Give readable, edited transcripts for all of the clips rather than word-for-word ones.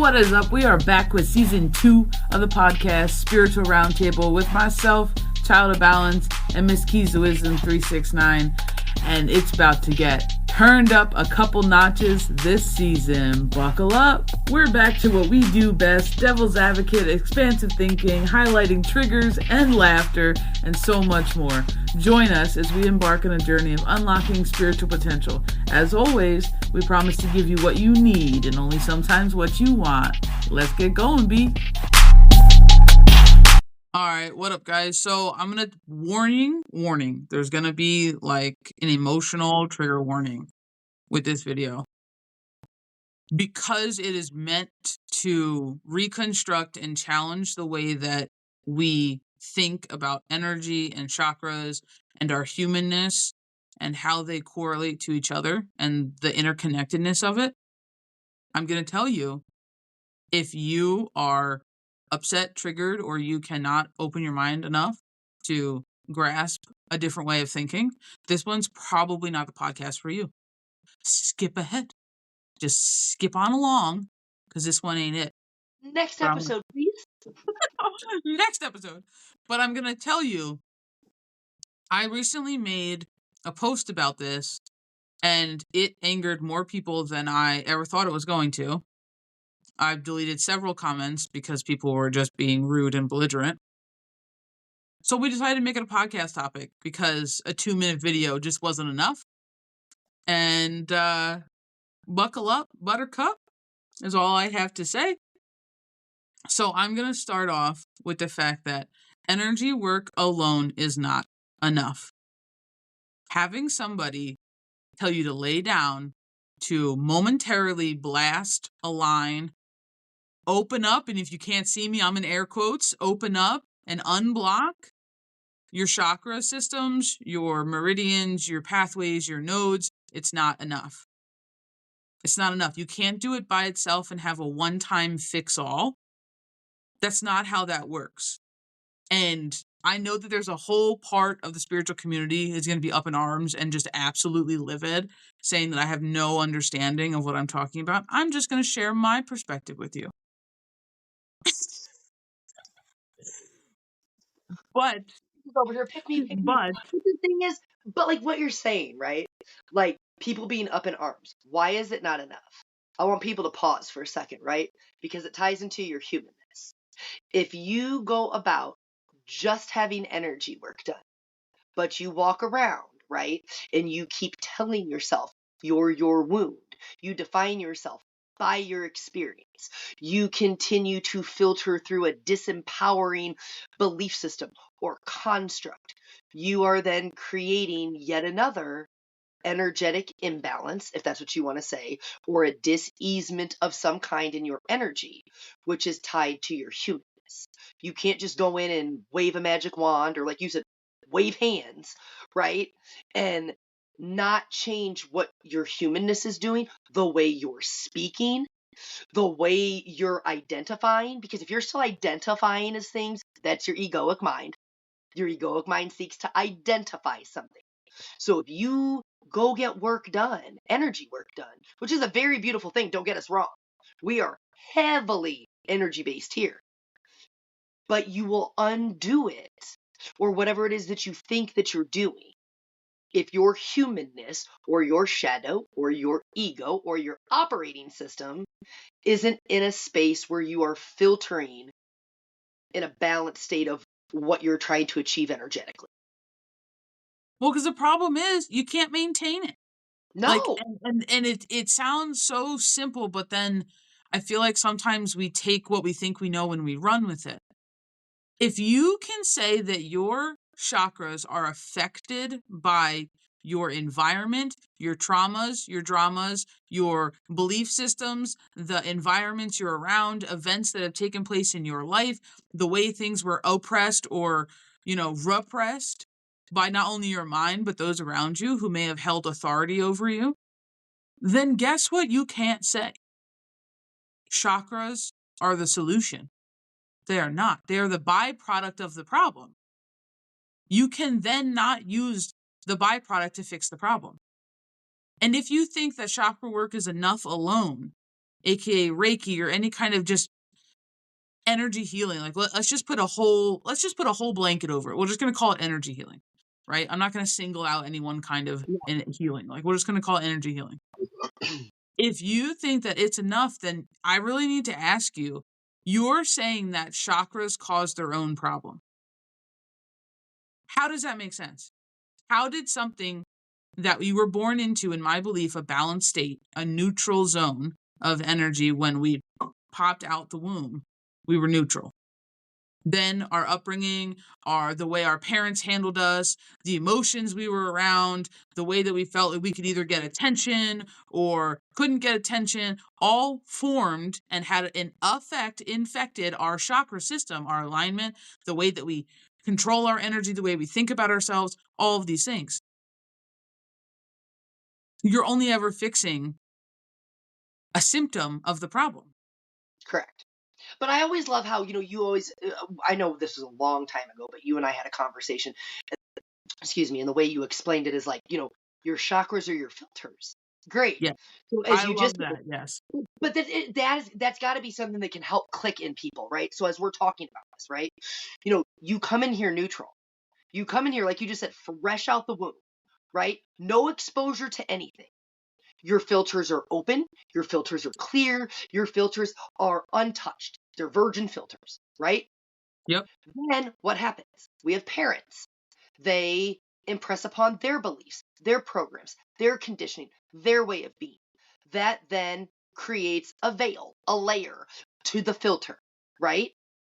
what is up? We are back with season 2 of the podcast, Spiritual Roundtable, with myself, Child of Balance, and Miss Keys of Wisdom 369. And it's about to get turned up a couple notches this season. Buckle up. We're back to what we do best: devil's advocate, expansive thinking, highlighting triggers and laughter, and so much more. Join us as we embark on a journey of unlocking spiritual potential. As always, we promise to give you what you need and only sometimes what you want. Let's get going, B. All right, what up, guys? So I'm gonna warning. There's gonna be like an emotional trigger warning with this video because it is meant to reconstruct and challenge the way that we think about energy and chakras and our humanness and how they correlate to each other and the interconnectedness of it. I'm gonna tell you, if you are upset, triggered, or you cannot open your mind enough to grasp a different way of thinking, this one's probably not the podcast for you. Skip ahead. Just skip on along, because this one ain't it. Next episode, please. Next episode. But I'm going to tell you, I recently made a post about this, and it angered more people than I ever thought it was going to. I've deleted several comments because people were just being rude and belligerent. So we decided to make it a podcast topic because a 2-minute video just wasn't enough. And buckle up, buttercup, is all I have to say. So I'm going to start off with the fact that energy work alone is not enough. Having somebody tell you to lay down, to momentarily blast a line, open up, and if you can't see me, I'm in air quotes, open up and unblock your chakra systems, your meridians, your pathways, your nodes, it's not enough. It's not enough. You can't do it by itself and have a one-time fix-all. That's not how that works. And I know that there's a whole part of the spiritual community is going to be up in arms and just absolutely livid, saying that I have no understanding of what I'm talking about. I'm just going to share my perspective with you. But Over here, pick me. But the thing is, but like what you're saying, right? Like people being up in arms. Why is it not enough? I want people to pause for a second, right? Because it ties into your humanness. If you go about just having energy work done, but you walk around, right? And you keep telling yourself you're your wound. You define yourself by your experience. You continue to filter through a disempowering belief system or construct. You are then creating yet another energetic imbalance, if that's what you want to say, or a dis-easement of some kind in your energy, which is tied to your humanness. You can't just go in and wave a magic wand, or like you said, wave hands, right? And not change what your humanness is doing, the way you're speaking, the way you're identifying. Because if you're still identifying as things, that's your egoic mind. Your egoic mind seeks to identify something. So if you go get work done, energy work done, which is a very beautiful thing, don't get us wrong. We are heavily energy based here. But you will undo it, or whatever it is that you think that you're doing, if your humanness or your shadow or your ego or your operating system isn't in a space where you are filtering in a balanced state of what you're trying to achieve energetically. well, because the problem is you can't maintain it. No. Like, and it sounds so simple, but then I feel like sometimes we take what we think we know and we run with it. If you can say that your chakras are affected by your environment, your traumas, your dramas, your belief systems, the environments you're around, events that have taken place in your life, the way things were oppressed or, repressed by not only your mind, but those around you who may have held authority over you, then guess what you can't say? Chakras are the solution. They are not. They are the byproduct of the problem. You can then not use the byproduct to fix the problem. And if you think that chakra work is enough alone, aka Reiki, or any kind of just energy healing. Like let's just put a whole blanket over it. We're just gonna call it energy healing, right? I'm not gonna single out any one kind of healing. Like we're just gonna call it energy healing. If you think that it's enough, then I really need to ask you. You're saying that chakras cause their own problem. How does that make sense? How did something that you were born into, in my belief, a balanced state, a neutral zone of energy when we popped out the womb, we were neutral? Then our upbringing, the way our parents handled us, the emotions we were around, the way that we felt like we could either get attention or couldn't get attention, all formed and had an infected our chakra system, our alignment, the way that we control our energy, the way we think about ourselves, all of these things. You're only ever fixing a symptom of the problem. Correct. But I always love how, you always, I know this was a long time ago, but you and I had a conversation, excuse me, and the way you explained it is like, your chakras are your filters. Great. Yeah, So as I you love just, that. Yes. but that's got to be something that can help click in people, right? So as we're talking about this, right? You come in here neutral. You come in here, like you just said, fresh out the womb, right? No exposure to anything. Your filters are open. Your filters are clear. Your filters are untouched. They're virgin filters, right? Yep. Then what happens? We have parents. They impress upon their beliefs, their programs, their conditioning, their way of being. That then creates a veil, a layer to the filter, right?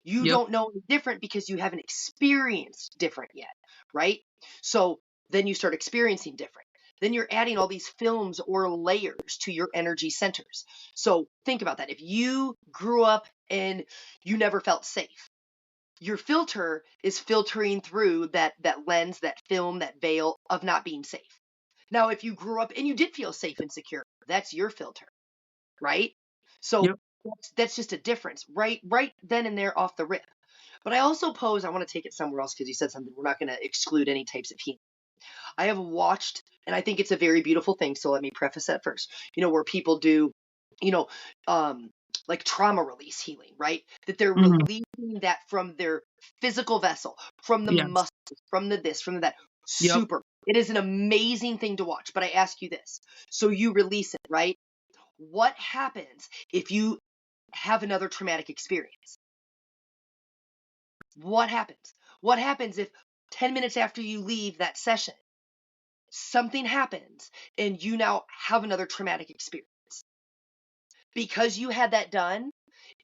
You Yep. don't know any different because you haven't experienced different yet, right? So then you start experiencing different. Then you're adding all these films or layers to your energy centers. So think about that. If you grew up and you never felt safe, your filter is filtering through that lens, that film, that veil of not being safe. Now, if you grew up and you did feel safe and secure, that's your filter, right? So Yep. that's just a difference, right then and there off the rip. But I also I want to take it somewhere else because you said something. We're not going to exclude any types of healing. I have watched, and I think it's a very beautiful thing. So let me preface that first. Where people do, you know, um, like trauma release healing, right? That they're Mhm. releasing that from their physical vessel, from the Yes. muscles, from the this, from the that. Yep. Super. It is an amazing thing to watch. But I ask you this. So you release it, right? What happens if you have another traumatic experience? What happens? What happens if 10 minutes after you leave that session, something happens and you now have another traumatic experience? Because you had that done,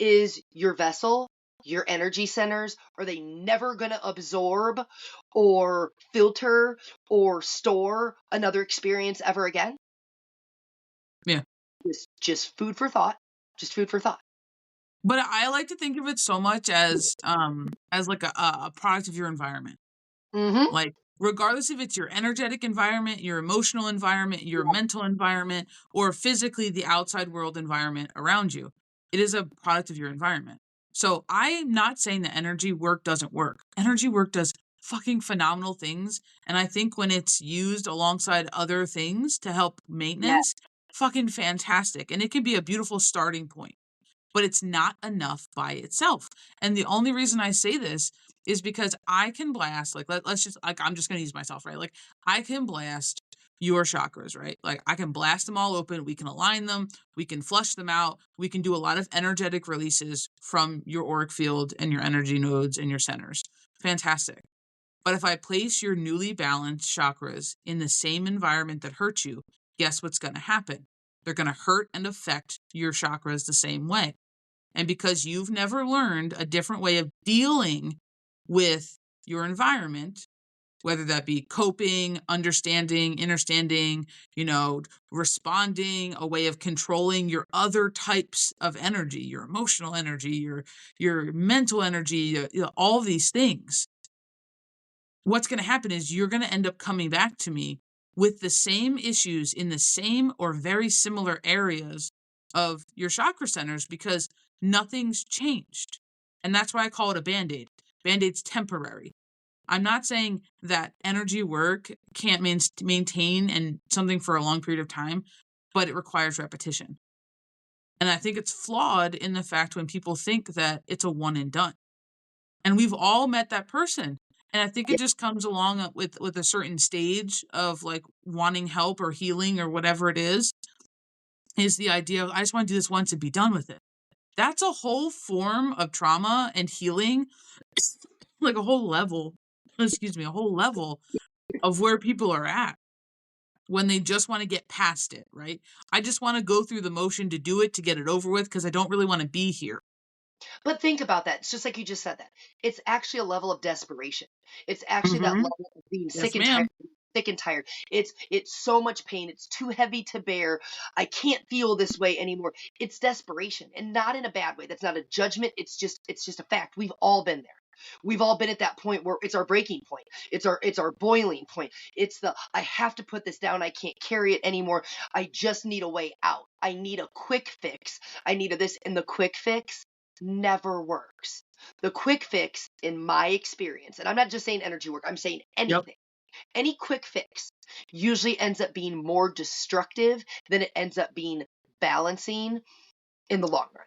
is your vessel, your energy centers, are they never going to absorb or filter or store another experience ever again? Yeah. Just food for thought. Just food for thought. But I like to think of it so much as like a product of your environment. Mm-hmm. Like regardless if it's your energetic environment, your emotional environment, your mental environment, or physically the outside world environment around you, it is a product of your environment. So I'm not saying that energy work doesn't work. Energy work does fucking phenomenal things. And I think when it's used alongside other things to help Yeah. maintenance, fucking fantastic. And it can be a beautiful starting point, but it's not enough by itself. And the only reason I say this is because I can blast, like, let's just, like, I'm just going to use myself, right? Like, I can blast your chakras, right? Like, I can blast them all open. We can align them. We can flush them out. We can do a lot of energetic releases from your auric field and your energy nodes and your centers. Fantastic. But if I place your newly balanced chakras in the same environment that hurt you, guess what's going to happen? They're going to hurt and affect your chakras the same way. And because you've never learned a different way of dealing with your environment, whether that be coping, understanding, responding, a way of controlling your other types of energy, your emotional energy, your mental energy, all these things, what's going to happen is you're going to end up coming back to me with the same issues in the same or very similar areas of your chakra centers because nothing's changed. And that's why I call it a band-aid. Band-aid's temporary. I'm not saying that energy work can't maintain and something for a long period of time, but it requires repetition. And I think it's flawed in the fact when people think that it's a one and done. And we've all met that person. And I think it Yeah. just comes along with a certain stage of like wanting help or healing or whatever it is the idea of I just want to do this once and be done with it. That's a whole form of trauma and healing, like a whole level, excuse me, a whole level of where people are at when they just want to get past it, right? I just want to go through the motion to do it, to get it over with, because I don't really want to be here. But think about that. It's just like you just said that. It's actually a level of desperation. It's actually that Mm-hmm. level of being Yes, sick and tired. ma'am. Sick and tired. It's so much pain. It's too heavy to bear. I can't feel this way anymore. It's desperation, and not in a bad way. That's not a judgment. It's just a fact. We've all been there. We've all been at that point where it's our breaking point. It's our boiling point. It's the I have to put this down. I can't carry it anymore. I just need a way out. I need a quick fix. I need a this, and the quick fix never works. The quick fix, in my experience, and I'm not just saying energy work, I'm saying Yep. anything, any quick fix usually ends up being more destructive than it ends up being balancing in the long run.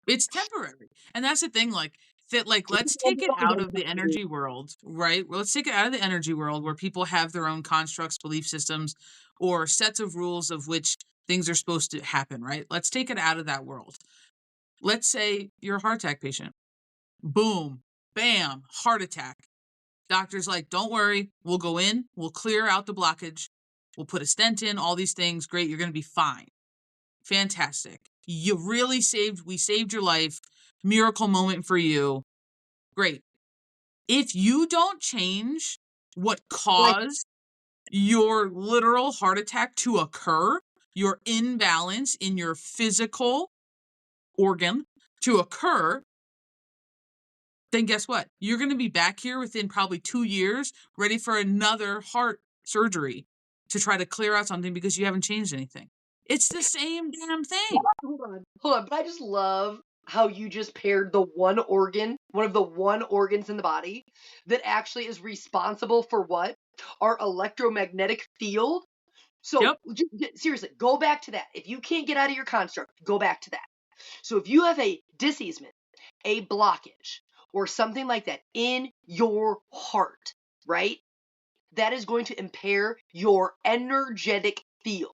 It's temporary. And that's the thing, like, that, like, let's take it out of the energy world, right? Well, let's take it out of the energy world where people have their own constructs, belief systems, or sets of rules of which things are supposed to happen, right? Let's take it out of that world. Let's say you're a heart attack patient. Boom, bam, heart attack. Doctor's like, don't worry, we'll go in, we'll clear out the blockage, we'll put a stent in, all these things. Great, you're going to be fine. Fantastic. We saved your life. Miracle moment for you. Great. If you don't change what Like, caused your literal heart attack to occur, your imbalance in your physical organ to occur, then guess what? You're going to be back here within probably 2 years, ready for another heart surgery to try to clear out something because you haven't changed anything. It's the same damn thing. hold on, but I just love how you just paired the one of the one organs in the body that actually is responsible for what? Our electromagnetic field. So Yep. seriously, go back to that. If you can't get out of your construct, go back to that. So if you have a diseasement, a blockage, or something like that in your heart, right? That is going to impair your energetic field.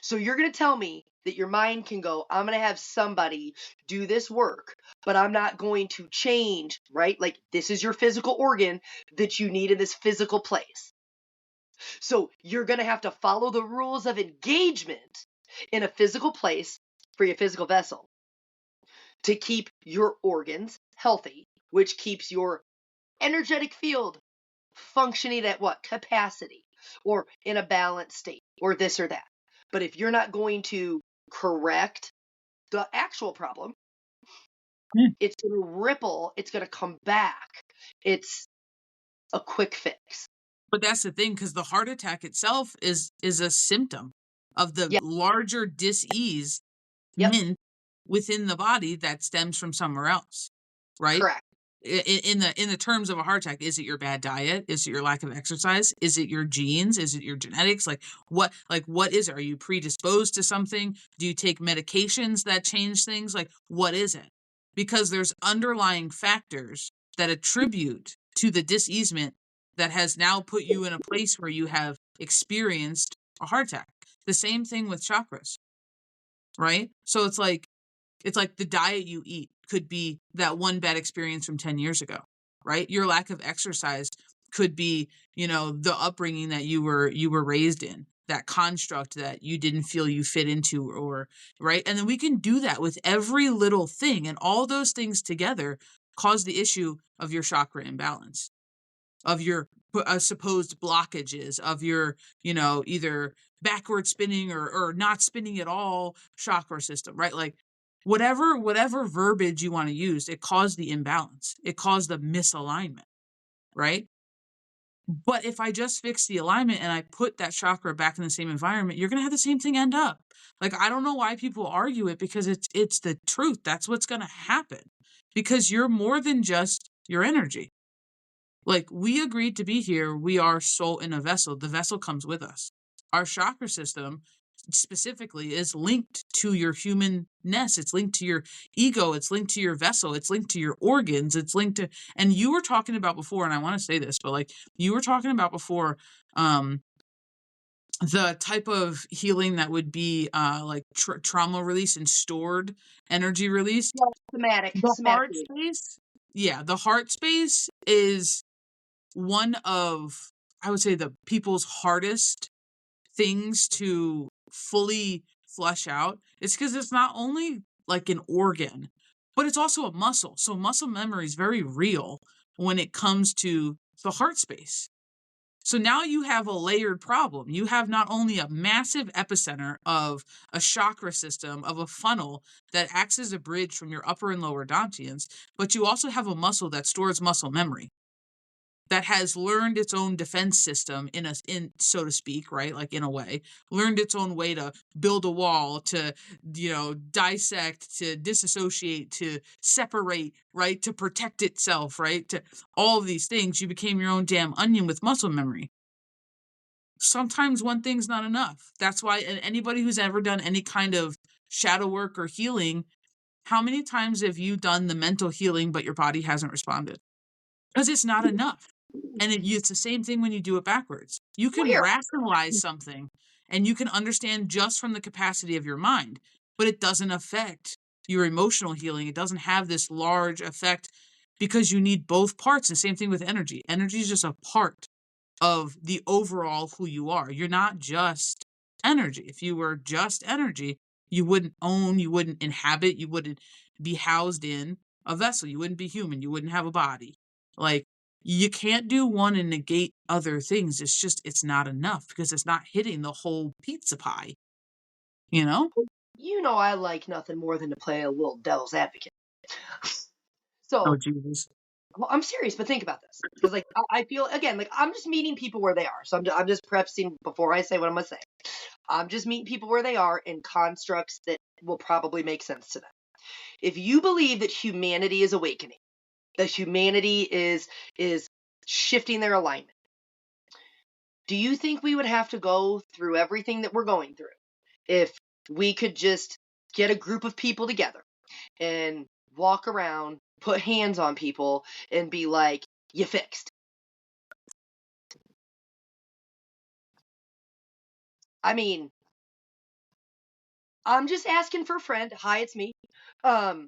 So you're going to tell me that your mind can go, I'm going to have somebody do this work, but I'm not going to change, right? Like this is your physical organ that you need in this physical place. So you're going to have to follow the rules of engagement in a physical place for your physical vessel to keep your organs healthy, which keeps your energetic field functioning at what capacity or in a balanced state or this or that. But if you're not going to correct the actual problem, Mm. it's going to ripple, it's going to come back. It's a quick fix. But that's the thing, because the heart attack itself is a symptom of the Yeah, larger dis-ease yep, within the body that stems from somewhere else, right? correct. In the terms of a heart attack, is it your bad diet? Is it your lack of exercise? Is it your genes? Is it your genetics? What is it? Are you predisposed to something? Do you take medications that change things? Like, what is it? Because there's underlying factors that attribute to the diseasement that has now put you in a place where you have experienced a heart attack. The same thing with chakras, right? So it's like the diet you eat could be that one bad experience from 10 years ago, right? Your lack of exercise could be, the upbringing that you were raised in, that construct that you didn't feel you fit into, or right? And then we can do that with every little thing, and all those things together cause the issue of your chakra imbalance, of your supposed blockages, of your, either backward spinning or not spinning at all chakra system, right? Like whatever verbiage you want to use, it caused the imbalance. It caused the misalignment, right? But if I just fix the alignment and I put that chakra back in the same environment, you're going to have the same thing end up. Like, I don't know why people argue it, because it's the truth. That's what's going to happen, because you're more than just your energy. Like, we agreed to be here. We are soul in a vessel. The vessel comes with us. Our chakra system specifically is linked to your humanness. It's linked to your ego. It's linked to your vessel. It's linked to your organs. It's linked to, and you were talking about before, and I want to say this, but like you were talking about before, the type of healing that would be like trauma release and stored energy release. Yeah, somatic, The somatic. heart space, yeah, the heart space is one of, I would say, the people's hardest things to fully flush out. It's because it's not only like an organ, but it's also a muscle. So muscle memory is very real when it comes to the heart space. So now you have a layered problem. You have not only a massive epicenter of a chakra system, of a funnel that acts as a bridge from your upper and lower dantians, but you also have a muscle that stores muscle memory, that has learned its own defense system in so to speak, right? Like in a way, learned its own way to build a wall, to, dissect, to disassociate, to separate, right? To protect itself, right? To all of these things. You became your own damn onion with muscle memory. Sometimes one thing's not enough. That's why anybody who's ever done any kind of shadow work or healing, how many times have you done the mental healing, but your body hasn't responded? Because it's not enough. And it's the same thing when you do it backwards. You Well, can here, rationalize something and you can understand just from the capacity of your mind, but it doesn't affect your emotional healing. It doesn't have this large effect because you need both parts. The same thing with energy. Energy is just a part of the overall who you are. You're not just energy. If you were just energy, you wouldn't own, you wouldn't inhabit, you wouldn't be housed in a vessel. You wouldn't be human. You wouldn't have a body. Like, you can't do one and negate other things. It's not enough because it's not hitting the whole pizza pie, you know? I like nothing more than to play a little devil's advocate. Oh, So, Jesus. well, I'm serious, but think about this, because like I feel again like I'm just meeting people where they are. So I'm just prefacing before I say what I'm gonna say. I'm just meeting people where they are in constructs that will probably make sense to them. If you believe that humanity is awakening, that humanity is shifting their alignment, do you think we would have to go through everything that we're going through if we could just get a group of people together and walk around, put hands on people, and be like, you fixed? I mean, I'm just asking for a friend. Hi, it's me. Um,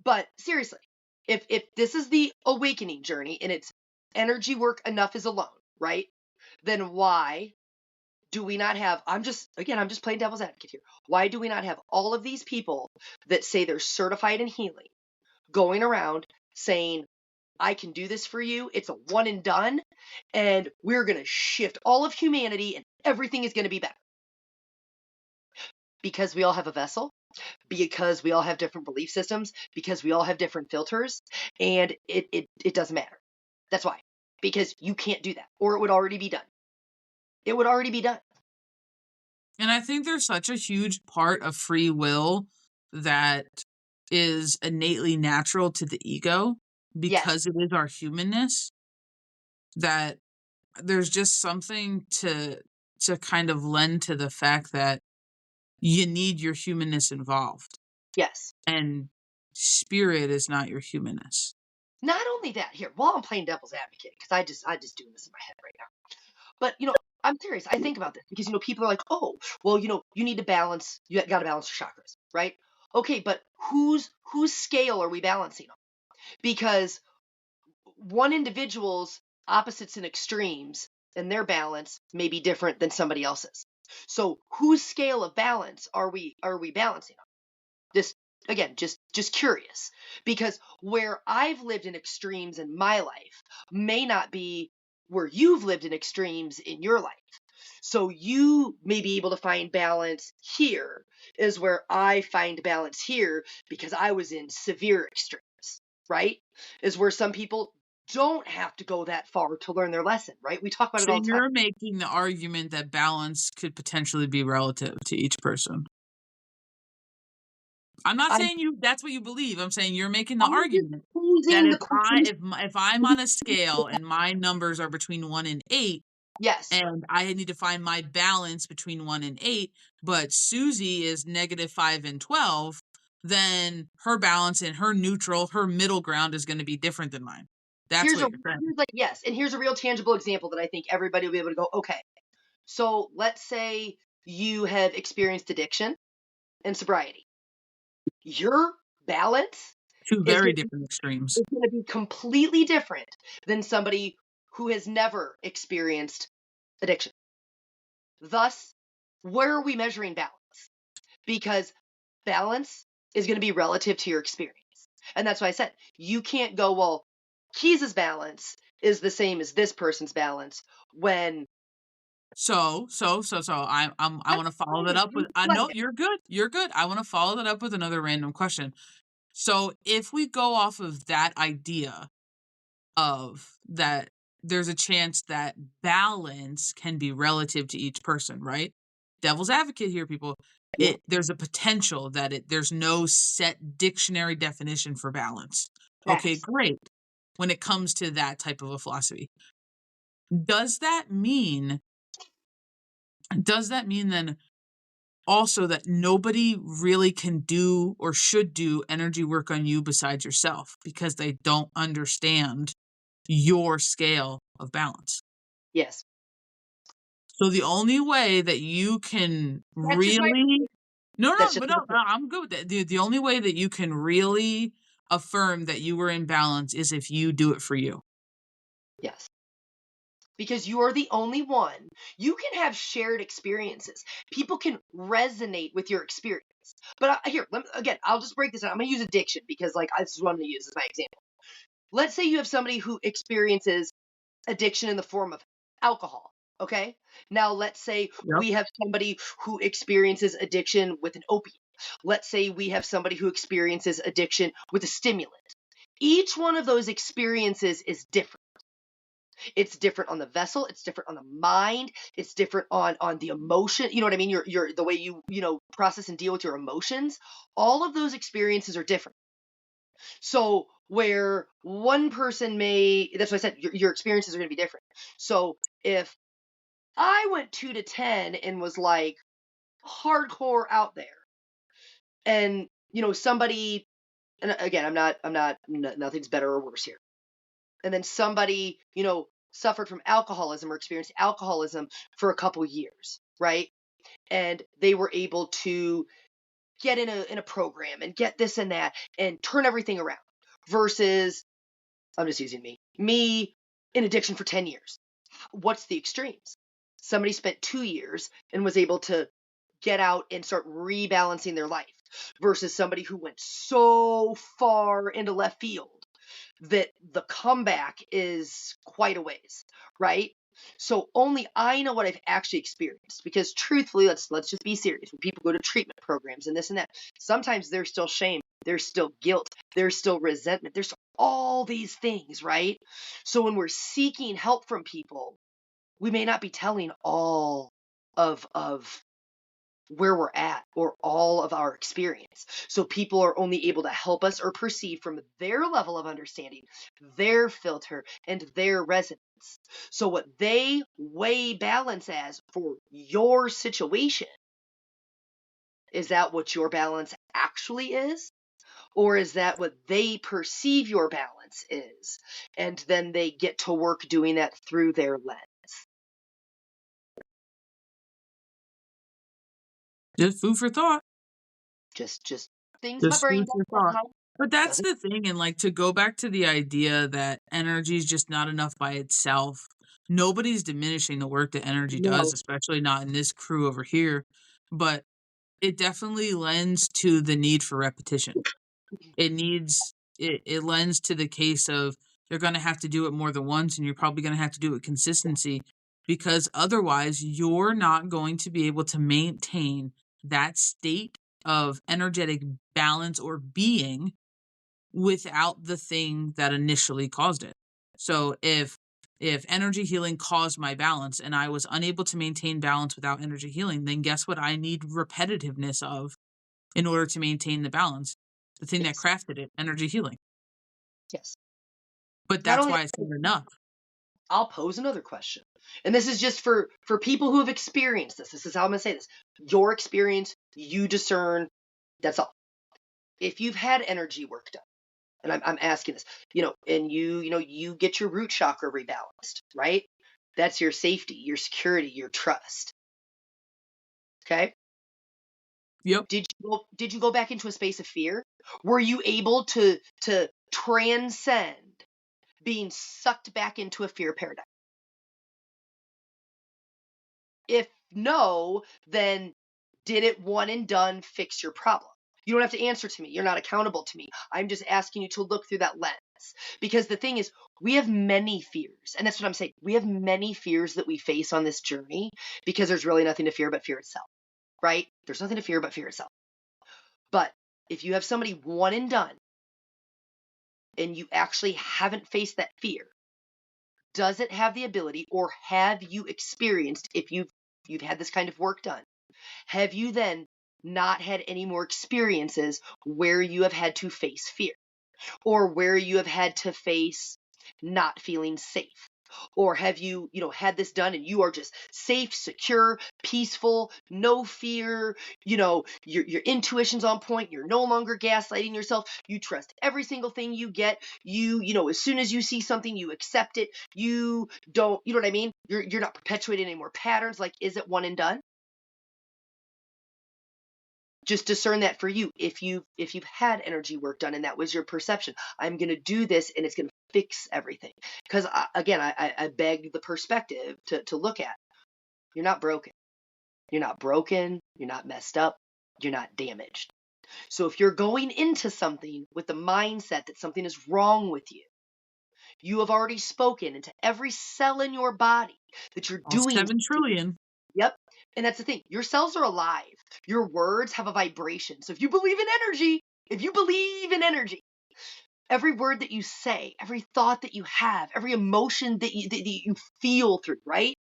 but seriously, if this is the awakening journey and it's energy work enough is alone, right? Then why do we not have, I'm just playing devil's advocate here. Why do we not have all of these people that say they're certified in healing going around saying, I can do this for you. It's a one and done. And we're going to shift all of humanity and everything is going to be better. Because we all have a vessel, because we all have different belief systems, because we all have different filters, and it doesn't matter. That's why. Because you can't do that, or it would already be done. It would already be done. And I think there's such a huge part of free will that is innately natural to the ego Yes. because it is our humanness, that there's just something to kind of lend to the fact that you need your humanness involved, Yes. and spirit is not your humanness. Not only that, here, while I'm playing devil's advocate, because I just doing this in my head right now. But I'm serious. I think about this because people are like, oh, well, you need to balance. You got to balance your chakras, right? Okay, but whose scale are we balancing on? Because one individual's opposites and extremes and their balance may be different than somebody else's. So whose scale of balance are we balancing on? This again, just curious, because where I've lived in extremes in my life may not be where you've lived in extremes in your life. So you may be able to find balance here is where I find balance here because I was in severe extremes, right? Is where some people don't have to go that far to learn their lesson, right? We talk about it So all the time. you're making the argument that balance could potentially be relative to each person. I'm not I'm saying that's what you believe. I'm saying you're making the I'm just argument that posing the question. if I'm on a scale and my numbers are between 1 and 8, Yes. and I need to find my balance between 1 and 8, but Susie is -5 and 12, then her balance and her neutral, her middle ground is gonna be different than mine. That's what you're saying. Yes, and here's a real tangible example that I think everybody will be able to go, okay. So let's say you have experienced addiction and sobriety. Your balance Two is very going to different extremes. is going to be completely different than somebody who has never experienced addiction. Thus, where are we measuring balance? Because balance is going to be relative to your experience. And that's why I said you can't go, well, Keys's balance is the same as this person's balance when I that's wanna follow that fine. up I'm with just I letting know it. you're good. I wanna follow that up with another random question. So, if we go off of that idea of that there's a chance that balance can be relative to each person, right? Devil's advocate here, people. Yeah. There's a potential that there's no set dictionary definition for balance. Okay, Facts. great. When it comes to that type of a philosophy. Does that mean does that mean then also that nobody really can do or should do energy work on you besides yourself because they don't understand your scale of balance? Yes. So the only way that you can That's just my really that's just but my no, I'm good with that. The only way that you can really affirm that you were in balance is if you do it for you. yes. Because you are the only one. You can have shared experiences. People can resonate with your experience. But here, again, I'll just break this down. I'm going to use addiction because, like, this is what I'm going to use as my example. Let's say you have somebody who experiences addiction in the form of alcohol. Okay. Now, let's say Yep. we have somebody who experiences addiction with an opiate. Let's say we have somebody who experiences addiction with a stimulant. Each one of those experiences is different. It's different on the vessel, it's different on the mind, it's different on the emotion, you know what I mean? Your the way you process and deal with your emotions. All of those experiences are different. So where one person may that's what I said, your experiences are going to be different. So if I went 2 to 10 and was like hardcore out there and somebody, and again, nothing's better or worse here, and then somebody, suffered from alcoholism or experienced alcoholism for a couple years, right? And they were able to get in a program and get this and that and turn everything around versus I'm just using me in addiction for 10 years. What's the extremes? Somebody spent 2 years and was able to get out and start rebalancing their life versus somebody who went so far into left field that the comeback is quite a ways, right? So only I know what I've actually experienced because truthfully, let's just be serious. When people go to treatment programs and this and that, sometimes there's still shame, there's still guilt, there's still resentment, there's all these things, right? So when we're seeking help from people, we may not be telling all of where we're at or all of our experience. So people are only able to help us or perceive from their level of understanding, their filter, and their resonance. So what they weigh balance as for your situation, is that what your balance actually is? Or is that what they perceive your balance is? And then they get to work doing that through their lens. Just food for thought. Just things my Just brain food does for thought. sometimes. But that's Doesn't the thing, and, like, to go back to the idea that energy is just not enough by itself, nobody's diminishing the work that energy does, no. especially not in this crew over here, but it definitely lends to the need for repetition. It lends to the case of you're gonna have to do it more than once, and you're probably gonna have to do it consistency, because otherwise, you're not going to be able to maintain that state of energetic balance or being without the thing that initially caused it. So if energy healing caused my balance and I was unable to maintain balance without energy healing, then guess what I need repetitiveness of in order to maintain the balance? The thing that Yes. crafted it, energy healing. Yes. But Not that's only why it's not enough. I'll pose another question. And this is just for people who have experienced this. This is how I'm going to say this. Your experience, you discern, that's all. If you've had energy work done, and I'm asking this, and you get your root chakra rebalanced, right? That's your safety, your security, your trust. Okay? Yep. Did you go back into a space of fear? Were you able to transcend being sucked back into a fear paradigm? If no, then did it one and done fix your problem? You don't have to answer to me. You're not accountable to me. I'm just asking you to look through that lens. Because the thing is, we have many fears. And that's what I'm saying. We have many fears that we face on this journey because there's really nothing to fear but fear itself, right? There's nothing to fear but fear itself. But if you have somebody one and done and you actually haven't faced that fear, does it have the ability, or have you experienced, if you've had this kind of work done, have you then not had any more experiences where you have had to face fear, or where you have had to face not feeling safe? Or have you, had this done and you are just safe, secure, peaceful, no fear, your intuition's on point, you're no longer gaslighting yourself, you trust every single thing you get, as soon as you see something, you accept it, you don't, you know what I mean? You're not perpetuating any more patterns. Like, is it one and done? Just discern that for you. If you've had energy work done and that was your perception, I'm going to do this and it's going to fix everything. Because again, I beg the perspective to look at. You're not broken. You're not broken. You're not messed up. You're not damaged. So if you're going into something with the mindset that something is wrong with you, you have already spoken into every cell in your body that you're All doing 7 trillion. Yep. And that's the thing. Your cells are alive. Your words have a vibration. So if you believe in energy, every word that you say, every thought that you have, every emotion that you feel through, right?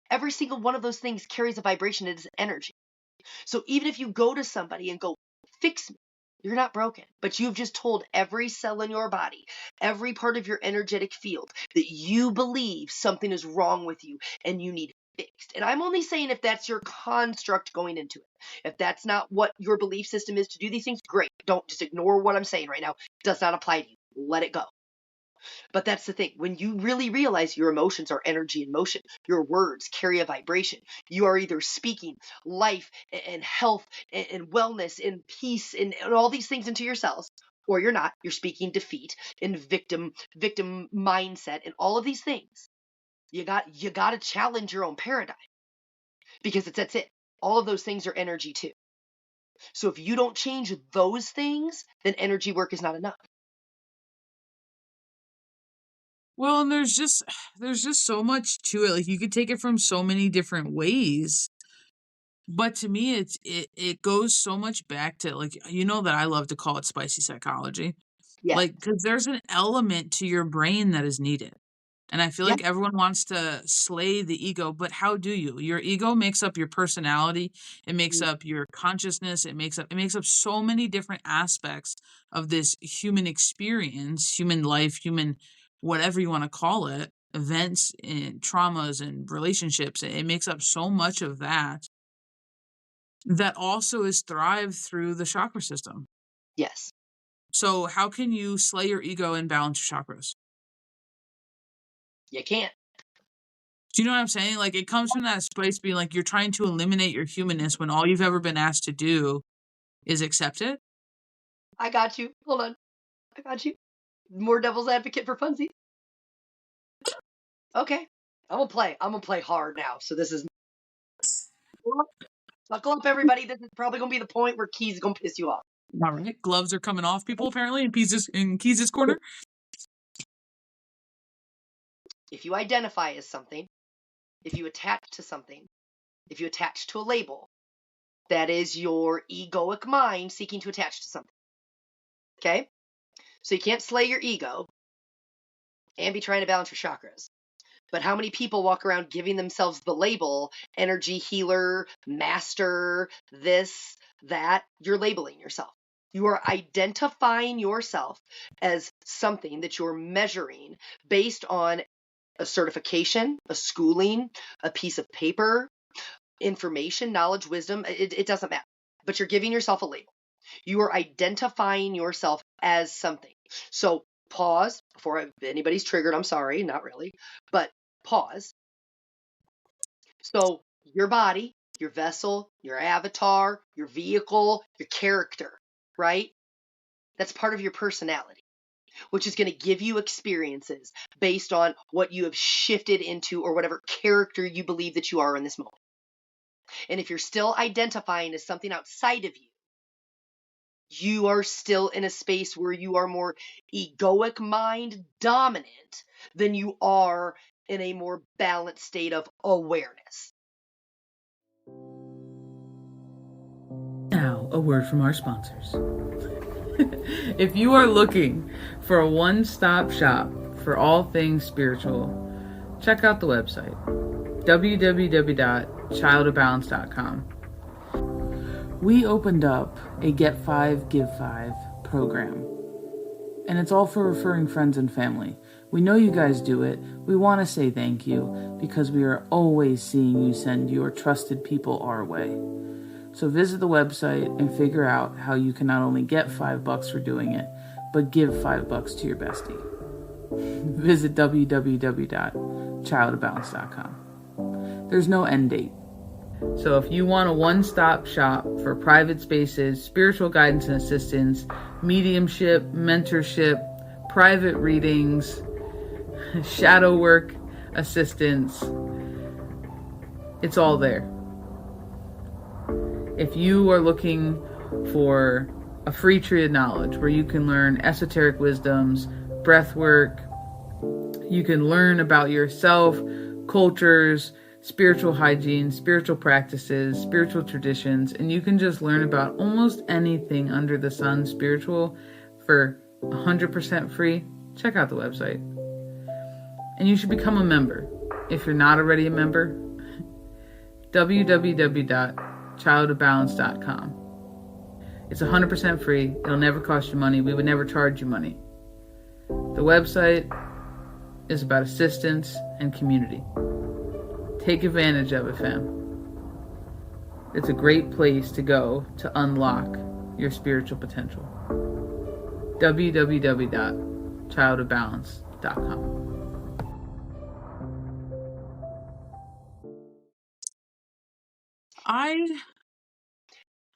Every single one of those things carries a vibration. It is energy. So even if you go to somebody and go, fix me, you're not broken, but you've just told every cell in your body, every part of your energetic field, that you believe something is wrong with you and you need fixed. And I'm only saying if that's your construct going into it. If that's not what your belief system is to do these things, great. Don't just ignore what I'm saying right now. It does not apply to you. Let it go. But that's the thing. When you really realize your emotions are energy in motion, your words carry a vibration. You are either speaking life and health and wellness and peace and all these things into your cells, or you're not. You're speaking defeat and victim mindset and all of these things. You got to challenge your own paradigm, because that's it. All of those things are energy too. So if you don't change those things, then energy work is not enough. Well, and there's just so much to it. Like, you could take it from so many different ways. But to me, it goes so much back to, like, that I love to call it spicy psychology. Yeah. Like, because there's an element to your brain that is needed. And I feel Yeah. like everyone wants to slay the ego, but how do you? Your ego makes up your personality, it makes up your consciousness, it makes up so many different aspects of this human experience, human life, human whatever you want to call it, events and traumas and relationships. It makes up so much of that also is thrived through the chakra system. Yes. So how can you slay your ego and balance your chakras? You can't. Do you know what I'm saying? Like, it comes from that space being like you're trying to eliminate your humanness when all you've ever been asked to do is accept it. I got you. Hold on. I got you. More devil's advocate for funsies. Okay. I'm gonna play hard now. So this is buckle up, everybody. This is probably gonna be the point where Key's gonna piss you off. All right. Gloves are coming off people apparently in Keys' corner. If you identify as something, if you attach to something, if you attach to a label, that is your egoic mind seeking to attach to something. Okay? So you can't slay your ego and be trying to balance your chakras. But how many people walk around giving themselves the label energy healer, master, this, that? You're labeling yourself. You are identifying yourself as something that you're measuring based on a certification, a schooling, a piece of paper, information, knowledge, wisdom. It doesn't matter. But you're giving yourself a label. You are identifying yourself as something. So pause before anybody's triggered. I'm sorry, not really, but pause. So your body, your vessel, your avatar, your vehicle, your character, right? That's part of your personality, which is going to give you experiences based on what you have shifted into or whatever character you believe that you are in this moment. And if you're still identifying as something outside of you, you are still in a space where you are more egoic mind dominant than you are in a more balanced state of awareness. Now, a word from our sponsors. If you are looking for a one-stop shop for all things spiritual, check out the website, www.childofbalance.com. We opened up a Get 5, Give 5 program, and it's all for referring friends and family. We know you guys do it. We want to say thank you because we are always seeing you send your trusted people our way. So visit the website and figure out how you can not only get $5 for doing it, but give $5 to your bestie. Visit www.childofbalance.com. There's no end date. So if you want a one-stop shop for private spaces, spiritual guidance and assistance, mediumship, mentorship, private readings, shadow work assistance, it's all there. If you are looking for a free tree of knowledge where you can learn esoteric wisdoms, breath work, you can learn about yourself, cultures, spiritual hygiene, spiritual practices, spiritual traditions, and you can just learn about almost anything under the sun spiritual for 100% free, check out the website. And you should become a member. If you're not already a member, www.childofbalance.com. It's 100% free. It'll never cost you money. We would never charge you money. The website is about assistance and community. Take advantage of it, fam. It's a great place to go to unlock your spiritual potential. www.childofbalance.com.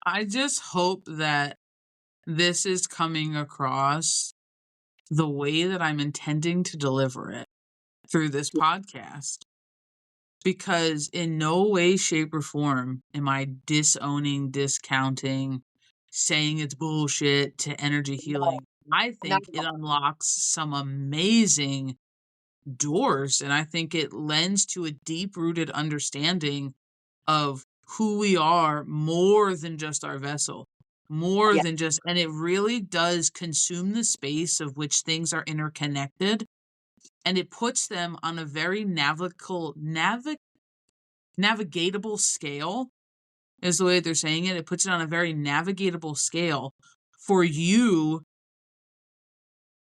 I just hope that this is coming across the way that I'm intending to deliver it through this podcast. Because in no way, shape, or form am I disowning, discounting, saying it's bullshit to energy healing. I Not think at it all. unlocks some amazing doors, and I think it lends to a deep-rooted understanding of who we are more than just our vessel, more Yeah. than just, and it really does consume the space of which things are interconnected, and it puts them on a very navigatable scale, is the way they're saying it. It puts it on a very navigatable scale for you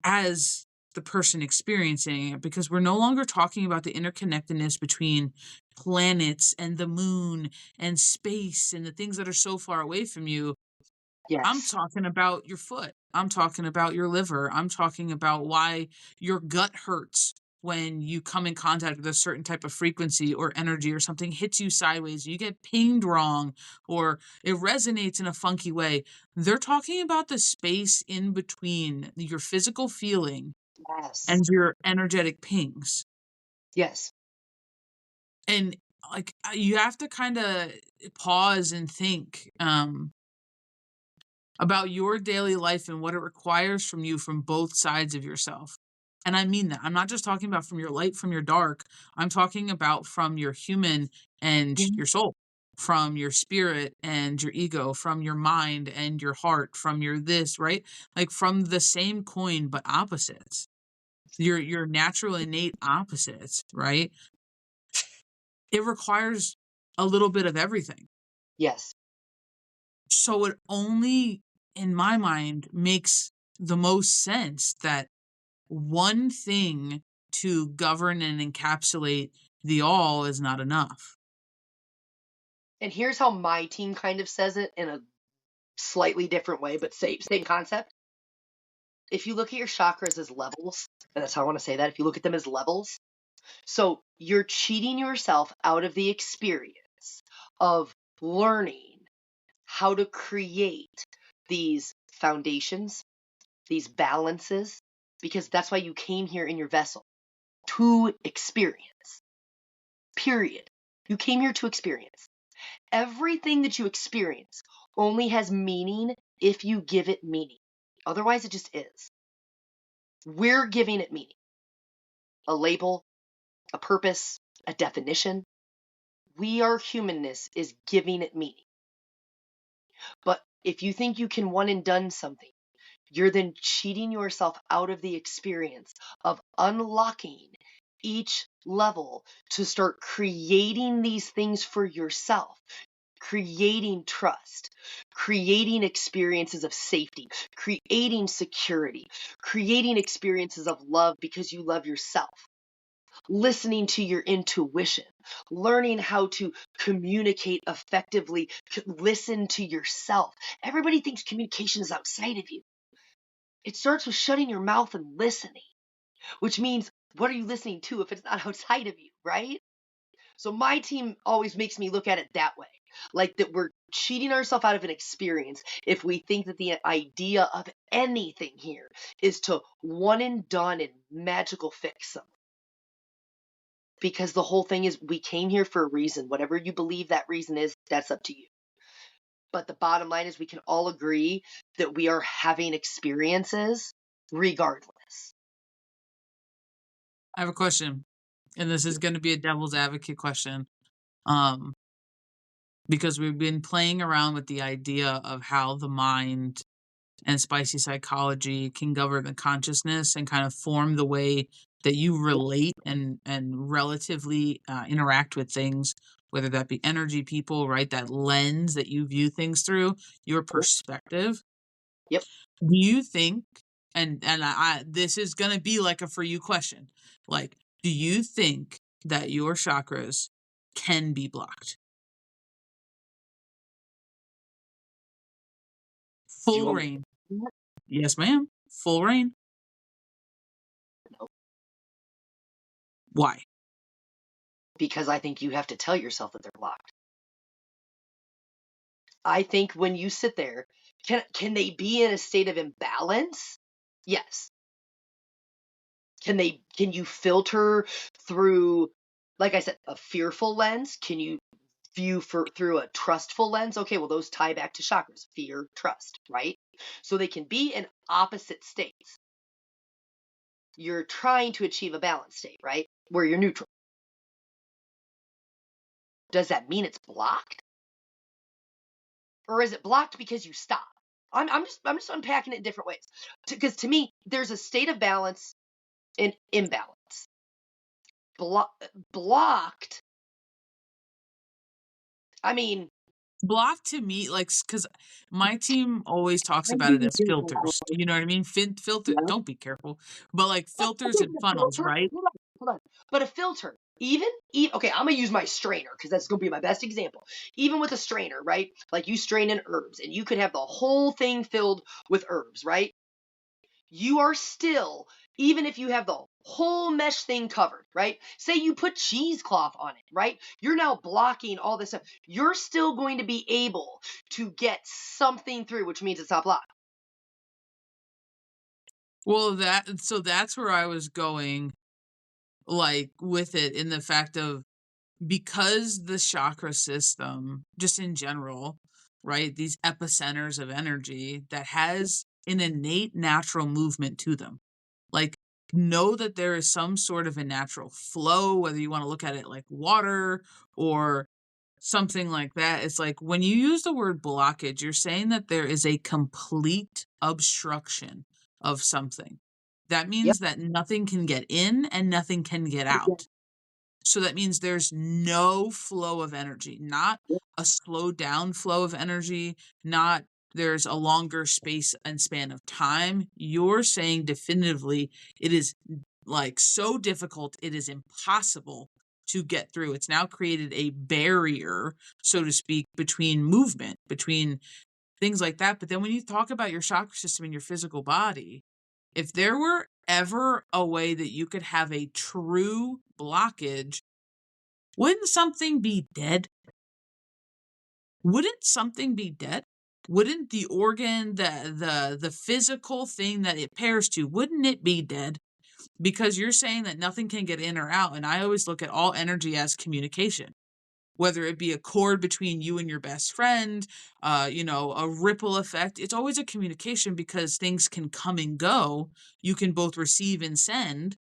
as the person experiencing it, because we're no longer talking about the interconnectedness between planets and the moon and space and the things that are so far away from you. I'm Yes. talking about your foot. I'm talking about your liver. I'm talking about why your gut hurts when you come in contact with a certain type of frequency or energy, or something hits you sideways, you get pinged wrong, or it resonates in a funky way. They're talking about the space in between your physical feeling Yes. and your energetic pings. Yes. And like you have to kind of pause and think about your daily life and what it requires from you from both sides of yourself. And I mean that. I'm not just talking about from your light, from your dark. I'm talking about from your human and Mhm. your soul, from your spirit and your ego, from your mind and your heart, from your this, right? Like from the same coin, but opposites. Your natural innate opposites, right? It requires a little bit of everything. Yes. So it only, in my mind, makes the most sense that one thing to govern and encapsulate the all is not enough. And here's how my team kind of says it in a slightly different way, but same concept. If you look at your chakras as levels, and that's how I want to say that, if you look at them as levels, so you're cheating yourself out of the experience of learning how to create these foundations, these balances, because that's why you came here in your vessel, to experience. Period. You came here to experience. Everything that you experience only has meaning if you give it meaning. Otherwise, it just is. We're giving it meaning. A label, a purpose, a definition. Our humanness is giving it meaning. But if you think you can one and done something, you're then cheating yourself out of the experience of unlocking each level to start creating these things for yourself, creating trust, creating experiences of safety, creating security, creating experiences of love because you love yourself. Listening to your intuition, learning how to communicate effectively, listen to yourself. Everybody thinks communication is outside of you. It starts with shutting your mouth and listening, which means what are you listening to if it's not outside of you, right? So my team always makes me look at it that way, like that we're cheating ourselves out of an experience if we think that the idea of anything here is to one and done and magical fix something. Because the whole thing is we came here for a reason. Whatever you believe that reason is, that's up to you. But the bottom line is we can all agree that we are having experiences regardless. I have a question, and this is going to be a devil's advocate question. Um, because we've been playing around with the idea of how the mind and spicy psychology can govern the consciousness and kind of form the way that you relate and relatively interact with things, whether that be energy, people, right? That lens that you view things through, your perspective. Yep. Do you think, and this is gonna be like a for you question, like, do you think that your chakras can be blocked? Do you Full want reign. me to? Yes, ma'am. Full reign. No, Why? because I think you have to tell yourself that they're blocked. I think when you sit there, can they be in a state of imbalance? Yes. Can you filter through, like I said, a fearful lens? Can you view through a trustful lens? Okay, well those tie back to chakras, fear, trust, right? So they can be in opposite states. You're trying to achieve a balanced state, right? Where you're neutral. Does that mean it's blocked? Or is it blocked because you stop? I'm just unpacking it in different ways. Because to me, there's a state of balance and imbalance. Blocked. I mean, Block to me, like, because my team always talks I about it do as think filters. You know what I mean? Filter. yeah. Don't be careful, but like filters Okay, and but a funnels, filter, right? hold on. But a filter, okay, I'm gonna use my strainer because that's gonna be my best example. Even with a strainer, right? Like you strain in herbs, and you could have the whole thing filled with herbs, right? You are still, even if you have the whole mesh thing covered, right? Say you put cheesecloth on it, right? You're now blocking all this stuff. You're still going to be able to get something through, which means it's not blocked. Well, that's where I was going, like with it, in the fact of, because the chakra system, just in general, right? These epicenters of energy that has an innate natural movement to them. Like, know that there is some sort of a natural flow, whether you want to look at it like water or something like that. It's like when you use the word blockage, you're saying that there is a complete obstruction of something. That Yep. means that nothing can get in and nothing can get out. So that means there's no flow of energy, not a slowed down flow of energy, not there's a longer space and span of time. You're saying definitively it is like so difficult it is impossible to get through. It's now created a barrier, so to speak, between movement, between things like that. But then when you talk about your chakra system in your physical body, if there were ever a way that you could have a true blockage, wouldn't something be dead? Wouldn't something be dead? Wouldn't the organ, the physical thing that it pairs to, wouldn't it be dead? Because you're saying that nothing can get in or out, and I always look at all energy as communication. Whether it be a cord between you and your best friend, a ripple effect, it's always a communication because things can come and go. You can both receive and send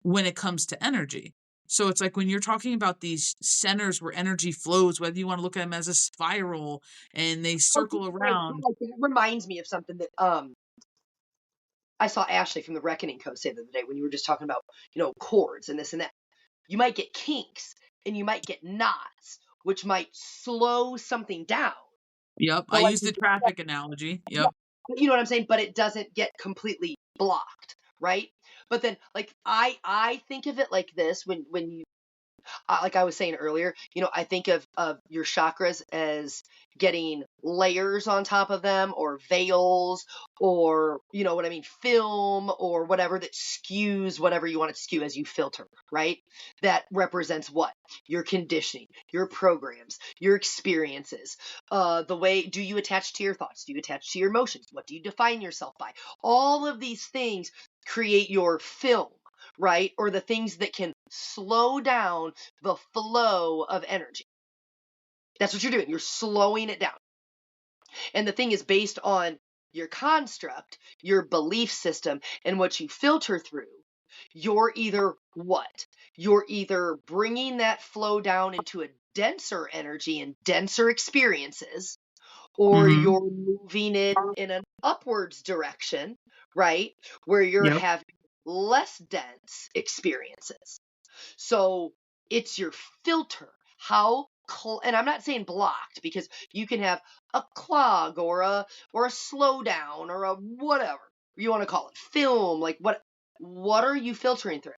when it comes to energy. So it's like when you're talking about these centers where energy flows, whether you want to look at them as a spiral and they circle around. Like, it reminds me of something that I saw Ashley from the Reckoning Co. say the other day when you were just talking about, chords and this and that. You might get kinks and you might get knots, which might slow something down. Yep, I But like, use the traffic analogy. yeah, Yep. you know what I'm saying? But it doesn't get completely blocked, right? But then, like, I think of it like this when you like I was saying earlier, I think of your chakras as getting layers on top of them or veils or, what I mean, film or whatever that skews whatever you want it to skew as you filter, right? That represents what? Your conditioning, your programs, your experiences, the way, do you attach to your thoughts? Do you attach to your emotions? What do you define yourself by? All of these things create your film, right? Or the things that can slow down the flow of energy. That's what you're doing. You're slowing it down. And the thing is based on your construct, your belief system, and what you filter through. You're either what? You're either bringing that flow down into a denser energy and denser experiences, or Mm-hmm. you're moving it in an upwards direction, right? Where you're Yep. having less dense experiences. So it's your filter. And I'm not saying blocked because you can have a clog or a slowdown or a whatever you want to call it, film. Like what are you filtering through?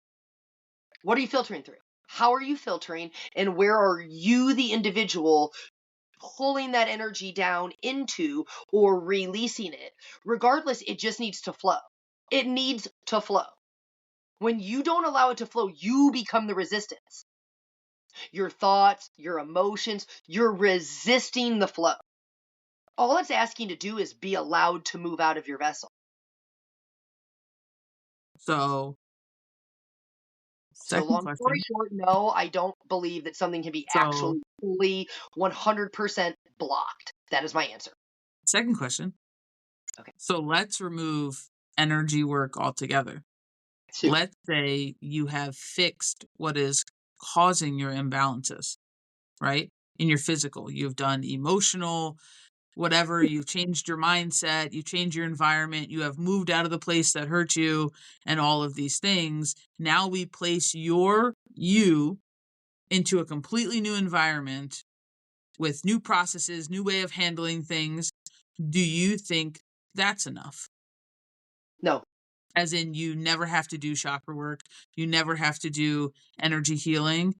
What are you filtering through? How are you filtering? And where are you, the individual, pulling that energy down into or releasing it? Regardless, it just needs to flow. It needs to flow. When you don't allow it to flow, you become the resistance. Your thoughts, your emotions, you're resisting the flow. All it's asking to do is be allowed to move out of your vessel. So, So second long story question. short, no, I don't believe that something can be So, actually fully 100% blocked. That is my answer. second question. Okay. So let's remove energy work altogether. Shoot. Let's say you have fixed what is causing your imbalances, right? In your physical, you've done emotional, whatever, you've changed your mindset, you changed your environment, you have moved out of the place that hurt you, and all of these things. Now we place you into a completely new environment with new processes, new way of handling things. Do you think that's enough? No. As in, you never have to do chakra work, you never have to do energy healing,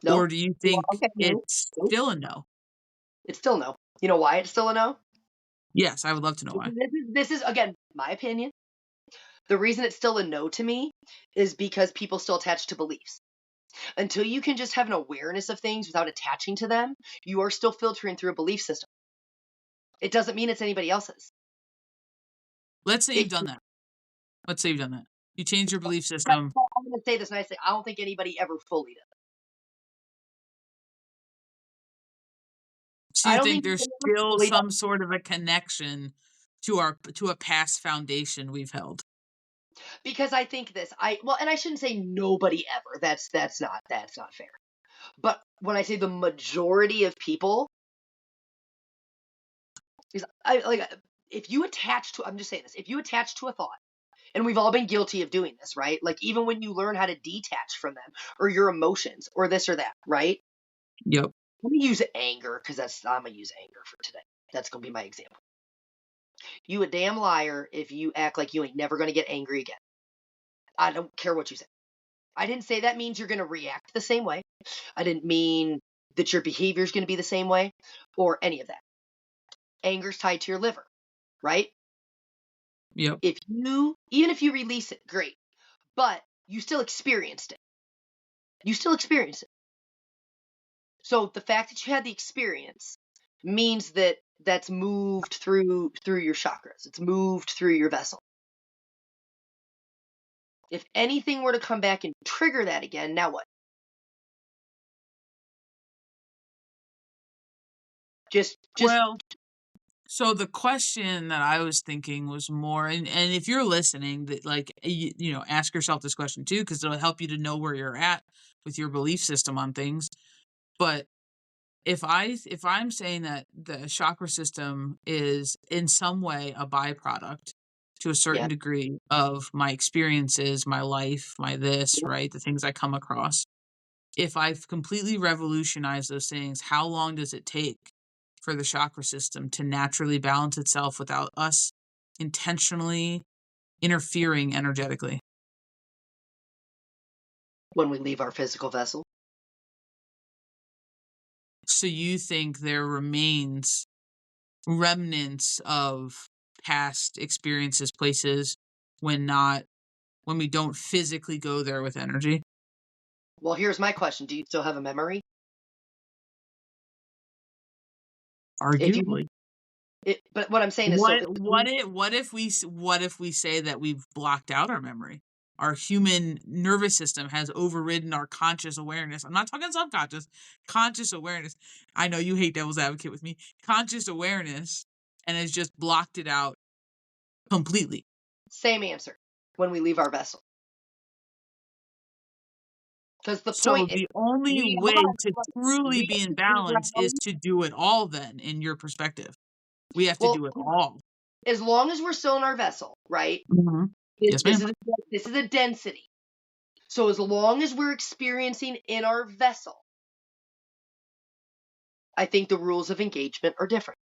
or Nope. do you Well, think okay, no. it's Nope. still a no? It's still no. You know why it's still a no? Yes, I would love to know why. This is again my opinion. The reason it's still a no to me is because people still attach to beliefs. Until you can just have an awareness of things without attaching to them, you are still filtering through a belief system. It doesn't mean it's anybody else's. Let's say you've It, done that. Let's say you've done that. You change your belief but system. I'm going to say this nicely. I don't think anybody ever fully does. So I you don't think think there's anybody ever still fully some does. sort of a connection to a past foundation we've held. Because I think this. And I shouldn't say nobody ever. That's not fair. But when I say the majority of people, is I like if you attach to. I'm just saying this. If you attach to a thought. And we've all been guilty of doing this, right? Like even when you learn how to detach from them or your emotions or this or that, right? Yep. Let me use anger because I'm gonna use anger for today. That's gonna be my example. You a damn liar if you act like you ain't never gonna get angry again. I don't care what you say. I didn't say that means you're going to react the same way. I didn't mean that your behavior is going to be the same way or any of that. Anger's tied to your liver, right? Yep. Even if you release it, great. But you still experienced it. You still experienced it. So the fact that you had the experience means that that's moved through your chakras. It's moved through your vessel. If anything were to come back and trigger that again, now what? Just Well, so the question that I was thinking was more, and if you're listening, that like ask yourself this question too, because it'll help you to know where you're at with your belief system on things. But if I'm saying that the chakra system is in some way a byproduct to a certain yeah. degree of my experiences, my life, my this, right, the things I come across. If I've completely revolutionized those things, how long does it take for the chakra system to naturally balance itself without us intentionally interfering energetically? When we leave our physical vessel. So you think there remains remnants of past experiences, places when we don't physically go there with energy? Well, here's my question. Do you still have a memory? If you Arguably. but what I'm saying is What if we say that we've blocked out our memory? Our human nervous system has overridden our conscious awareness. I'm not talking subconscious, conscious awareness. I know you hate devil's advocate with me. Conscious awareness, and has just blocked it out completely. same answer. When we leave our vessel. Because the So point is, the only way to truly be in balance is reality. to do it all then, in your perspective. We have to Well, do it all. as long as we're still in our vessel, right? Mhm. Yes, This ma'am. is a density. So as long as we're experiencing in our vessel, I think the rules of engagement are different.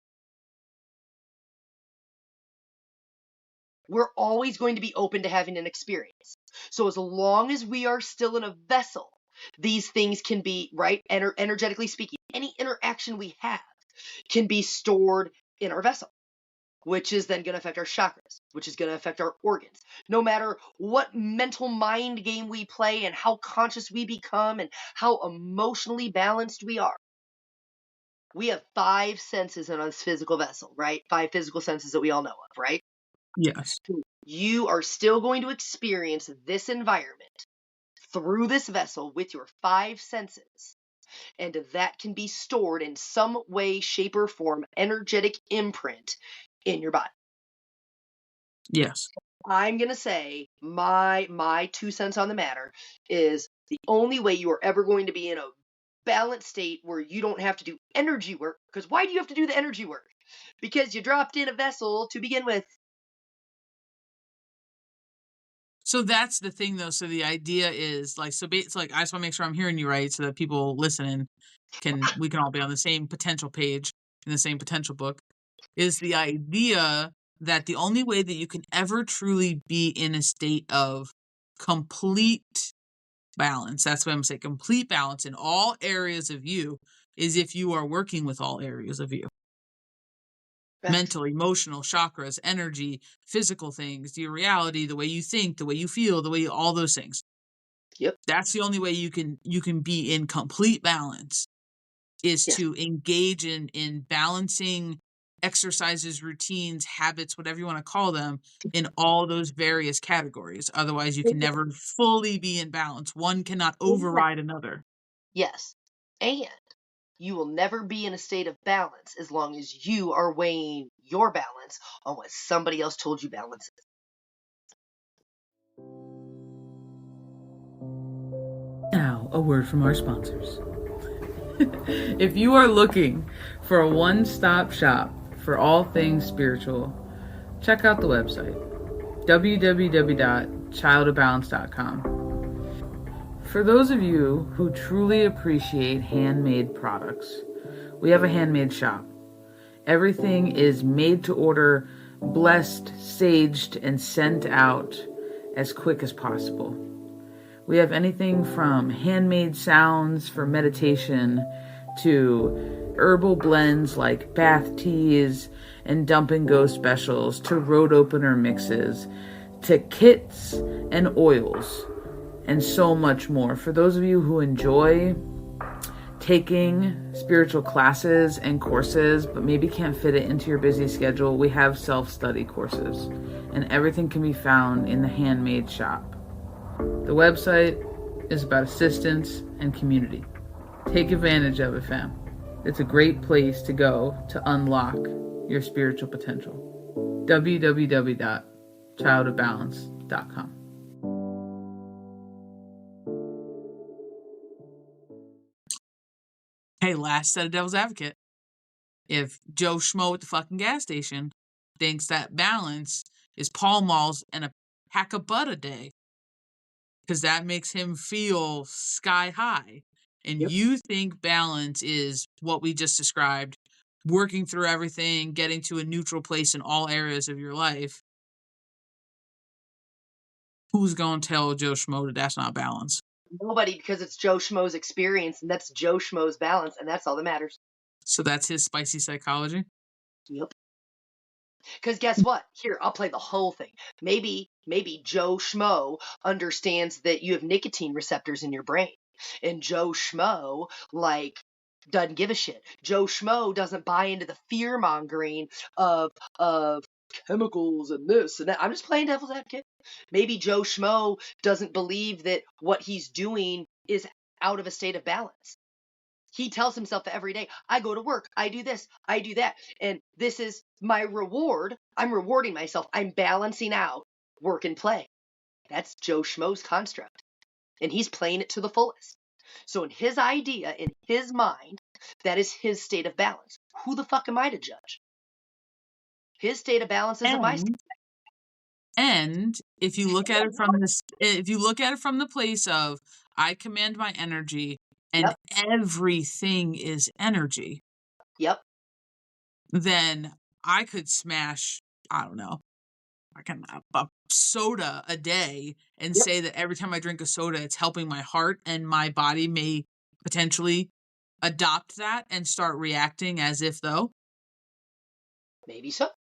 We're always going to be open to having an experience. So as long as we are still in a vessel, these things can be, right, energetically speaking, any interaction we have can be stored in our vessel, which is then going to affect our chakras, which is going to affect our organs. No matter what mental mind game we play and how conscious we become and how emotionally balanced we are, we have 5 senses in this physical vessel, right? 5 physical senses that we all know of, right? Yes. You are still going to experience this environment through this vessel with your 5 senses. And that can be stored in some way, shape, or form, energetic imprint in your body. Yes. I'm going to say my 2 cents on the matter is the only way you are ever going to be in a balanced state where you don't have to do energy work. Because why do you have to do the energy work? Because you dropped in a vessel to begin with. So that's the thing, though. So the idea is like, it's like, I just want to make sure I'm hearing you right, so that people listening we can all be on the same potential page in the same potential book. Is the idea that the only way that you can ever truly be in a state of complete balance, that's what I'm saying, complete balance in all areas of you, is if you are working with all areas of you. Mental, emotional, chakras, energy, physical things, your reality, the way you think, the way you feel, all those things. Yep. That's the only way you can be in complete balance, is Yes. to engage in balancing exercises, routines, habits, whatever you want to call them, in all those various categories. Otherwise, you can never fully be in balance. One cannot override another. Yes. And you will never be in a state of balance as long as you are weighing your balance on what somebody else told you balance is. Now, a word from our sponsors. If you are looking for a one-stop shop for all things spiritual, check out the website, www.childofbalance.com. For those of you who truly appreciate handmade products, we have a handmade shop. Everything is made to order, blessed, saged, and sent out as quick as possible. We have anything from handmade sounds for meditation to herbal blends like bath teas and dump and go specials to road opener mixes to kits and oils and so much more. For those of you who enjoy taking spiritual classes and courses but maybe can't fit it into your busy schedule, we have self-study courses, and everything can be found in the Handmade shop. The website is about assistance and community. Take advantage of it, fam. It's a great place to go to unlock your spiritual potential. www.childofbalance.com. Hey, last set of devil's advocate. If Joe Schmo at the fucking gas station thinks that balance is Pall Malls and a pack of bud a day, because that makes him feel sky high, and Yep. you think balance is what we just described, working through everything, getting to a neutral place in all areas of your life, who's going to tell Joe Schmo that that's not balance? Nobody, because it's Joe Schmo's experience, and that's Joe Schmo's balance, and that's all that matters. So that's his spicy psychology? Yep. Because guess what? Here, I'll play the whole thing. Maybe Joe Schmo understands that you have nicotine receptors in your brain, and Joe Schmo doesn't give a shit. Joe Schmo doesn't buy into the fear mongering of chemicals and this and that. I'm just playing devil's advocate. Maybe Joe Schmo doesn't believe that what he's doing is out of a state of balance. He tells himself every day, I go to work, I do this, I do that, and this is my reward. I'm rewarding myself. I'm balancing out work and play. That's Joe Schmo's construct, and he's playing it to the fullest. So in his idea, in his mind, that is his state of balance. Who the fuck am I to judge? His state of balance isn't my state. And if you look at it from the place of I command my energy and Yep. everything is energy, Yep. then I could smash, I don't know, like a soda a day and Yep. say that every time I drink a soda, it's helping my heart, and my body may potentially adopt that and start reacting as if though. Maybe so.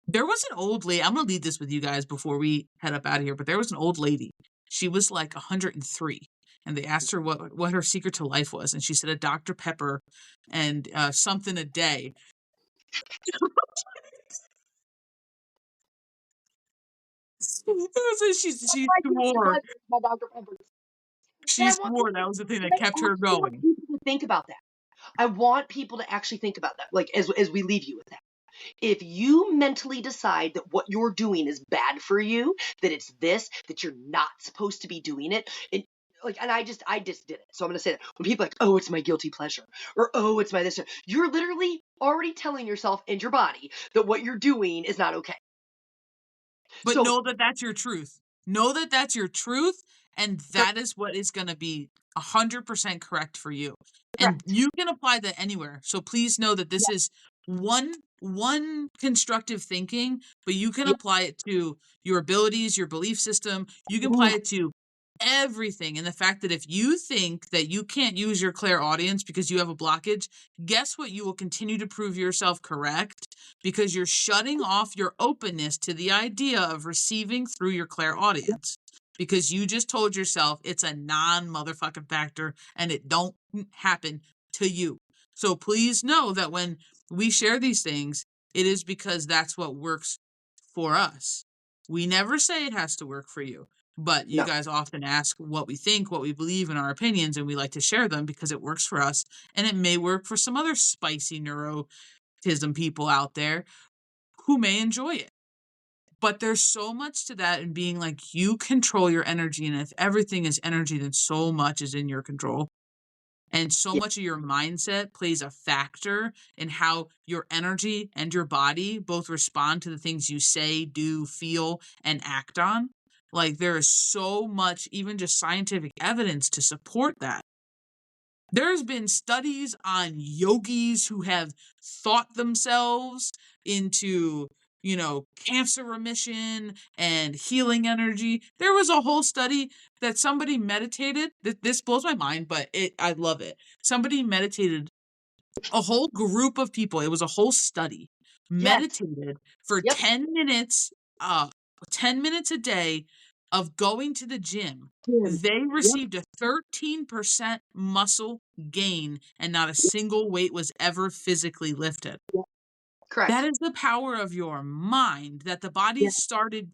There was an old lady, I'm going to leave this with you guys before we head up out of here, but there was an old lady. She was like 103, and they asked her what her secret to life was, and she said a Dr. Pepper and something a day. She swore. She swore that was the thing that kept her going. People to think about that. I want people to actually think about that, like as we leave you with that. If you mentally decide that what you're doing is bad for you, that it's this, that you're not supposed to be doing it, and I just did it. So I'm gonna say that when people are like, oh, it's my guilty pleasure, or oh, it's my this, you're literally already telling yourself and your body that what you're doing is not okay. But So know that that's your truth. Know that that's your truth, and that is what is going to be 100% correct for you. And correct. you can apply that anywhere. So please know that this is one constructive thinking, but you can Yep. apply it to your abilities, your belief system. You can apply Ooh, it to everything. And the fact that if you think that you can't use your clairaudience because you have a blockage, guess what? You will continue to prove yourself correct because you're shutting off your openness to the idea of receiving through your clairaudience. Because you just told yourself it's a non-motherfucking factor and it don't happen to you. So please know that when we share these things, it is because that's what works for us. We never say it has to work for you, but you no. guys often ask what we think, what we believe in our opinions, and we like to share them because it works for us, and it may work for some other spicy neurotism people out there who may enjoy it. But there's so much to that in being like, you control your energy, and if everything is energy, then so much is in your control. And so Yeah. much of your mindset plays a factor in how your energy and your body both respond to the things you say, do, feel, and act on. Like, there is so much, even just scientific evidence to support that. There's been studies on yogis who have thought themselves into cancer remission and healing energy. There was a whole study that somebody meditated. This blows my mind, but I love it. Somebody meditated, a whole group of people. It was a whole study. Meditated for 10 minutes, 10 minutes a day of going to the gym. They received a 13% muscle gain, and not a single weight was ever physically lifted. Correct. That is the power of your mind, that the body started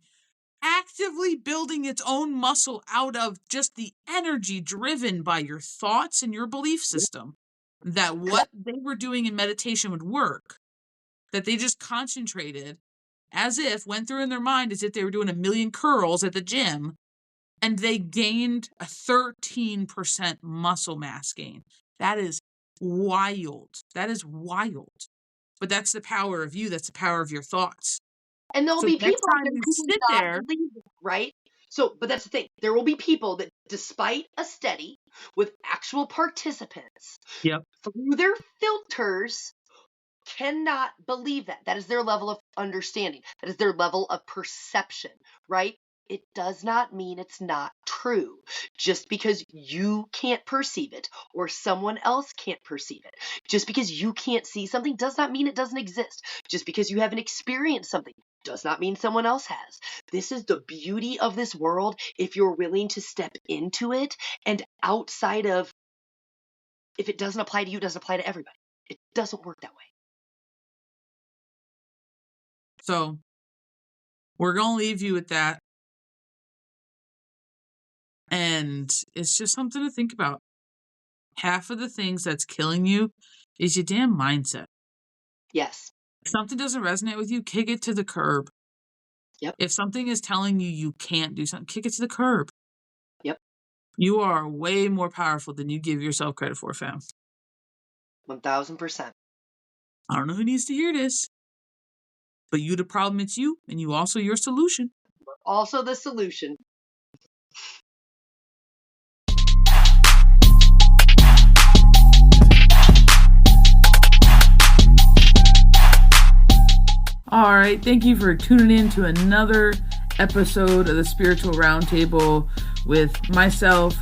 actively building its own muscle out of just the energy driven by your thoughts and your belief system, that what they were doing in meditation would work, that they just concentrated went through in their mind as if they were doing 1,000,000 curls at the gym, and they gained a 13% muscle mass gain. That is wild. That is wild. But that's the power of you. That's the power of your thoughts. And there'll So be next people time that you do sit not there, believe it, right? So, but that's the thing. There will be people that, despite a study with actual participants, through their filters, cannot believe that. That is their level of understanding. That is their level of perception, right? It does not mean it's not true. Just because you can't perceive it or someone else can't perceive it, just because you can't see something does not mean it doesn't exist. Just because you haven't experienced something does not mean someone else has. This is the beauty of this world if you're willing to step into it, and outside of, if it doesn't apply to you, it doesn't apply to everybody. It doesn't work that way. So we're going to leave you with that. And it's just something to think about. Half of the things that's killing you is your damn mindset. Yes. If something doesn't resonate with you, kick it to the curb. Yep. If something is telling you can't do something, kick it to the curb. Yep. You are way more powerful than you give yourself credit for, fam. 1,000%. I don't know who needs to hear this, but you the problem, it's you, and you also your solution. Also the solution. All right, thank you for tuning in to another episode of the Spiritual Roundtable with myself,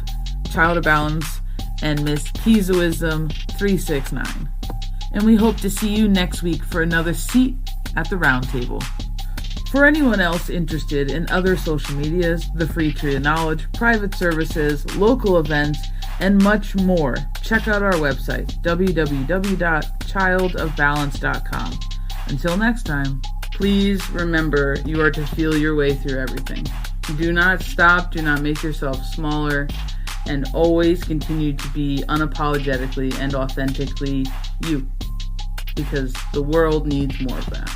Child of Balance, and Miss Keys of Wisdom 369. And we hope to see you next week for another seat at the roundtable. For anyone else interested in other social medias, the Free Tree of Knowledge, private services, local events, and much more, check out our website, www.childofbalance.com. Until next time, please remember you are to feel your way through everything. Do not stop, do not make yourself smaller, and always continue to be unapologetically and authentically you, because the world needs more of that.